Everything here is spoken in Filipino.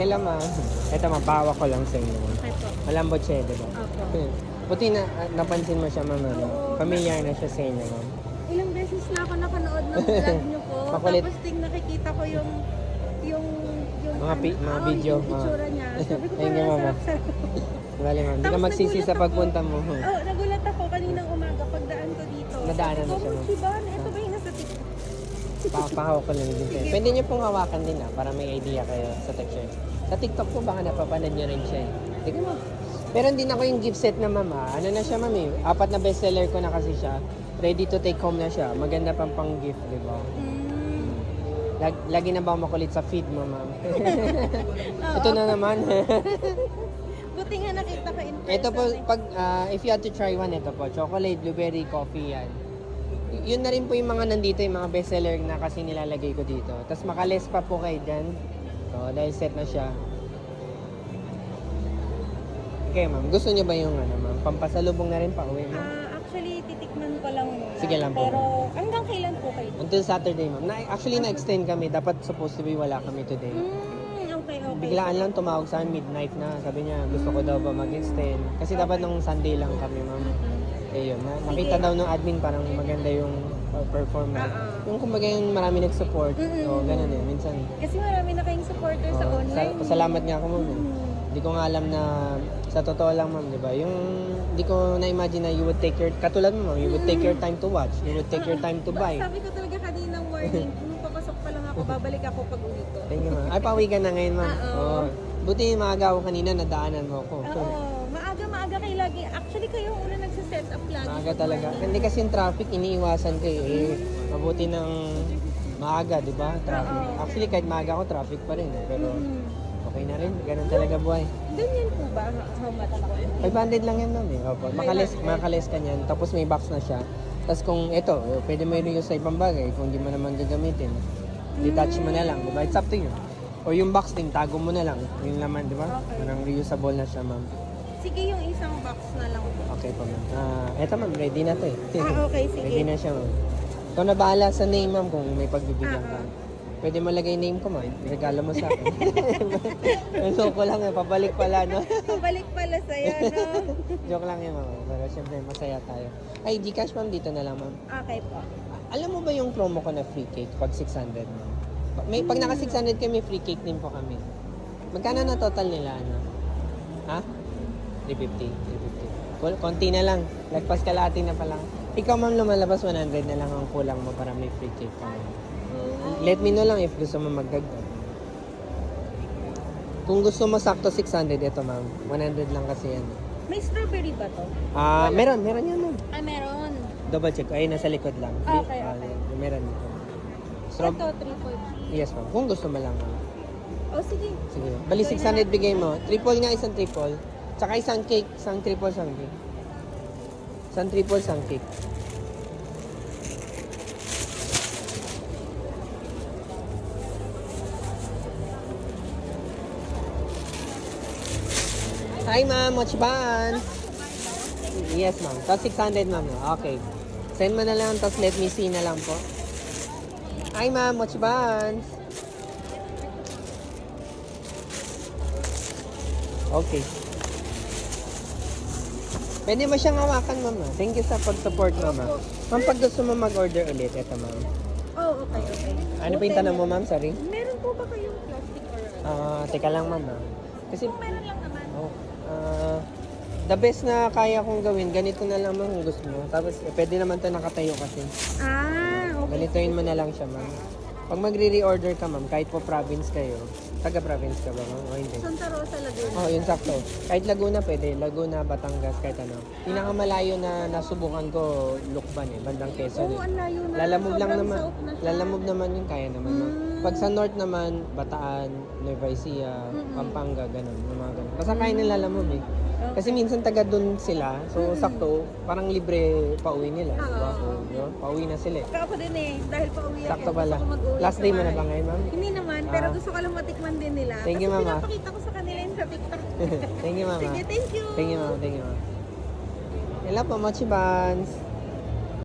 Hello, ma'am. Ito, mapawa ko lang sa inyo. Okay po. Malambot siya, di ba? Opo. Buti na napansin mo siya, ma'am. Oo. Familiar na siya sa inyo, ma'am. Ilang beses na ako nakanood ng vlog niyo po. Makulit. Tapos nakikita ko yung Mga video, yung itsura niya. Sabi ko Thank you, parang mama. sarap-sarap. Bali, ma'am. Hindi ka Tapos magsisi nagulat sa ako. pagpunta mo. Oh, nagulat ako kaninang umaga pagdaan ko dito. Nadaanan na Sabi siya, ko, ma'am. Siban, ito ba yung nasa TikTok? Papahawak ko lang din kayo. Pwede niyo pong hawakan din para may idea kayo sa texture. Sa TikTok po baka napapanood niyo rin siya. Tignan mo. Meron din ako yung gift set na mama. Ano na siya, mami? 4 na bestseller ko na kasi siya. Ready to take home na siya. Maganda pang gift, di ba? Lagi na ba makulit sa feed mo, ma'am? Ito na naman. Buti nga nakita ko in person. Ito po, eh. pag, if you had to try one, ito po, chocolate, blueberry, coffee yan. Yun na rin po yung mga nandito, yung mga bestseller na kasi nilalagay ko dito. Tapos makales pa po kayo dyan. So, dahil set na siya. Okay, ma'am. Gusto niyo ba yung ma'am? Pampasalubong na rin pa uwi mo? Actually, titikman ko lang muna. Sige lang po, Pero hanggang kailan po kayo? Until Saturday, ma'am. Actually, na-extend kami. Dapat supposed to be wala kami today. Okay. Biglaan lang tumawag sa akin, midnight na. Sabi niya, gusto ko daw ba mag-extend? Kasi dapat nung Sunday lang kami, ma'am. Eh yun, nakita daw ng admin parang maganda yung performance. Yung kumbaga yung marami nag-support. So, ganun eh. Minsan, Kasi marami na kayong supporter sa online. pasalamat nga ako, ma'am. Hindi ko nga alam na, sa totoo lang, ma'am, di ba? Yung, hindi ko na-imagine na you would take your, katulad mo, ma'am, you would take your time to watch. You would take your time to buy. Sabi ko talaga kaninang morning, nung papasok pa lang ako, babalik ako pag uwi ko. Thank you, ma'am. Ay, pauwi ka na ngayon, ma'am. Oo. Buti maaga ako kanina, nadaanan mo ako. Oo, maaga kayo lagi. Actually, kayo ang una nagsiset up lagi. Maaga Good talaga. morning. Hindi kasi yung traffic, iniiwasan ko eh. Mabuti ng maaga, di ba? Traffic. Actually, kahit maaga ako, traffic pa rin. Pero okay na rin. Ganun talaga buhay. Ganyan po ba? How much po? 500 lang yan, ma'am eh. Opo. Makales ka niyan. Tapos may box na siya. Tapos kung ito, pwede mo i-reuse sa ibang bagay. Kung hindi mo naman gagamitin, detach mo na lang. Di ba? It's up to you. O yung box din, tago mo na lang. Yung laman, di ba? Okay. Parang reusable na siya, ma'am. Sige, yung isang box na lang po. Okay po, ma'am. Eto, ma'am. Ready na to eh. Okay, sige. Ready na siya, ma'am. Ikaw na bahala sa name, ma'am, kung may pagbibigyan ka. Oo. Pwede mo lagay name ko, ma'am. Regalo mo sa akin. So ko lang, pabalik pala, no? Pabalik pala sa'yo, no? Joke lang yun, ma'am. Pero syempre, masaya tayo. Ay, Gcash, ma'am, dito na lang, ma'am. Okay po. Alam mo ba yung promo ko na free cake pag 600, ma'am? Pag naka 600 kami, free cake din po kami. Magkano na total nila, ano? Ha? 350. Well, konti na lang. Lagpas kalahati na pa lang. Ikaw, ma'am, lumalabas 100 na lang ang kulang mo para may free cake ka, ma'am. Let me know lang if gusto mo magdagdag. Kung gusto mo sakto 600, ito, ma'am. 100 lang kasi yan. May strawberry ba to? Meron yan, ma'am. Meron. Double check. Ay, nasa likod lang. Okay. Meron. Ito, triple. Yes, ma'am. Kung gusto mo lang, ma'am. Oh, sige. Sige. Bali, 600 bigay mo. Triple nga, isang triple. Tsaka isang cake. Isang triple, isang cake. Isang triple, isang cake. Hi, ma'am. Much ban? Yes, ma'am. Tapos 600, ma'am. Okay. Send mo na lang, tapos let me see na lang po. Hi, ma'am. Much ban? Okay. Pwede mo siyang hawakan, ma'am. Thank you sa pag-support, ma'am. Ma'am, pag gusto mo mag-order ulit, ito, ma'am. Oh, okay. Ano pa yung tanong mo, ma'am? Sorry. Meron po ba kayong plastic or Teka lang, ma'am. Kasi, kung meron lang naman. the best na kaya kong gawin, ganito na lang, ma'am, kung gusto mo. Tapos, pwede naman ito nakatayo kasi. Okay. Ganitoin mo na lang siya, ma'am. Pag magre-reorder ka, ma'am, kahit po province kayo, taga-province ka ba, ma'am? O hindi? Santa Rosa, Laguna. Oh, yun sakto. Kahit Laguna pwede. Laguna, Batangas, kahit ano. Pinakamalayo na nasubukan ko, Lukban eh. Bandang Quezon Oo, eh. ang layo na. Lalamove lang Sobrang naman. south na siya. Lalamove naman yun, kaya naman. No? Pag sa north naman, Bataan, Nueva Ecija, Pampanga, ganun. Yung mga ganun. Basta kaya nila lalamove eh. Kasi minsan taga doon sila. So, sakto, parang libre pauwi nila. Diba? So, yun, pauwi na sila eh. Ako din eh, dahil pa uwi ako. Sakto pala. Gusto ko mag-uwi Last sa day mo na bahay. ba ngayon, ma'am? Hindi naman, pero gusto ko lang matikman din nila. Thank you, Kasi mama. pinapakita ko sa kanila yun sa TikTok. Thank you, mama. Sige, thank you. Thank you, ma'am. Thank you, ma'am. Hello po, Mochi Buns.